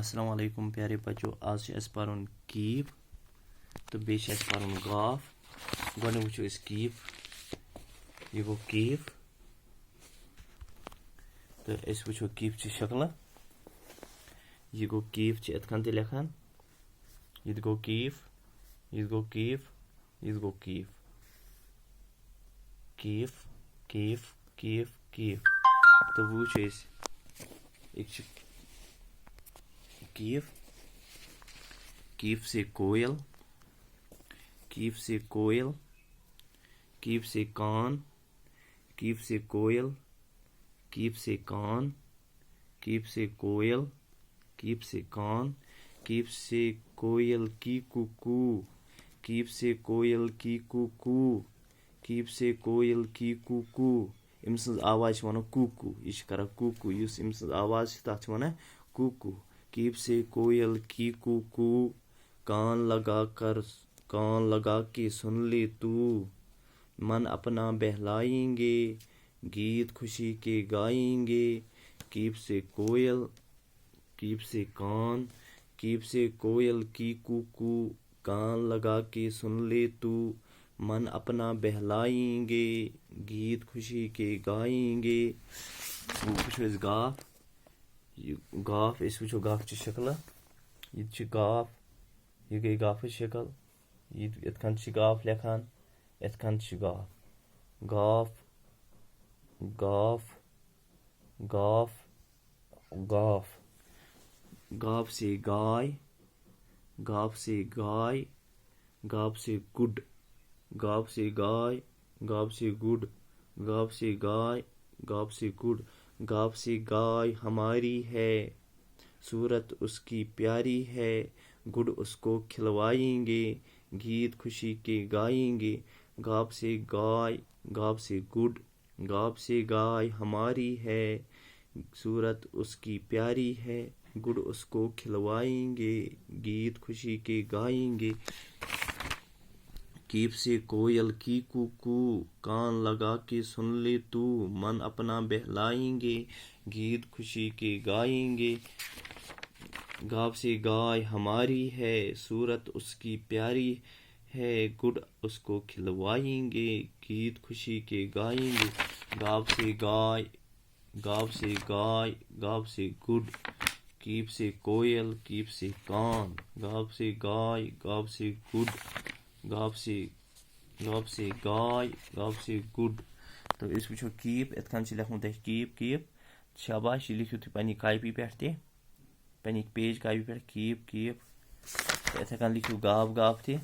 अस्सलाम वालेकुम प्यारे बच्चों, आज अस परन कीप तो बेश अस परन गाफ। गोने वुचो अस कीप, ये गो कीप तो अस वुचो कीप ची शक्ल। ये गो कीप ची एतकन ते लेखन, ये गो कीप, ये गो कीप, ये गो कीप, कीप कीप कीप कीप। तो वुचो अस एक कीप, कीप से कोयल, कीप से कोयल, कीप से कान, कीप से कोयल, कीप से कान, कीप से कोयल, कीप से कान, कीप से कोयल की कुकू, कीप से कोयल की कुकू, कीप से कोयल की कुकू। इम्स आवाज वनो कुकू, यह कर कुकू, युस इम्स आवाज तथ वन कुकू। कीप से कोयल की कुकू, कान लगा के सुन ले तू, मन अपना बहलाएंगे, गीत खुशी के गाएंगे। कीप से कोयल, कीप से कान, कीप से कोयल की कुकू, कान लगा के सुन ले तू, मन अपना बहलाएंगे, गीत खुशी के गाएंगे। वो गाफ, गाफ इस वो गाफ ची शक्ल, ये गाफ, ये गई गाफ शक्ल, ये इतकन गाफ लेखान, इतकन गाफ, गाफ गाफ गाफ गाफ। गाफ से गाय, गाफ से गाय, गाफ से गुड, गाफ से गाय, गाफ से गुड, गाफ से गाय, गाफ से गुड। गाफ से गाय हमारी है, सूरत उसकी प्यारी है, गुड उसको खिलवाएंगे, गीत खुशी के गाएंगे। गाफ से गाय, गाफ से गुड, गाफ से गाय हमारी है, सूरत उसकी प्यारी है, गुड उसको खिलवाएंगे, गीत खुशी के गाएंगे। कीप से कोयल की कुकू, कान लगा के सुन ले तू, मन अपना बहलाएंगे, गीत खुशी के गाएंगे। गाफ से गाय हमारी है, सूरत उसकी प्यारी है, गुड उसको खिलवाएंगे, गीत खुशी के गाएंगे। गाफ से गाय, गाफ से गाय, गाफ से गुड, कीप से कोयल, कीप से कान, गाफ से गाय, गाफ से गुड, गाफ से गाय, गाफ से गुड। तो इस वो कीप इतकन लेखमुत कीप कीप। शाबाश, यह लिखियो तुम पन्नी कापी पे, पन्नी पेज कापी पे कीप कीप। इथे कन लिखियो गाफ गाफ ते।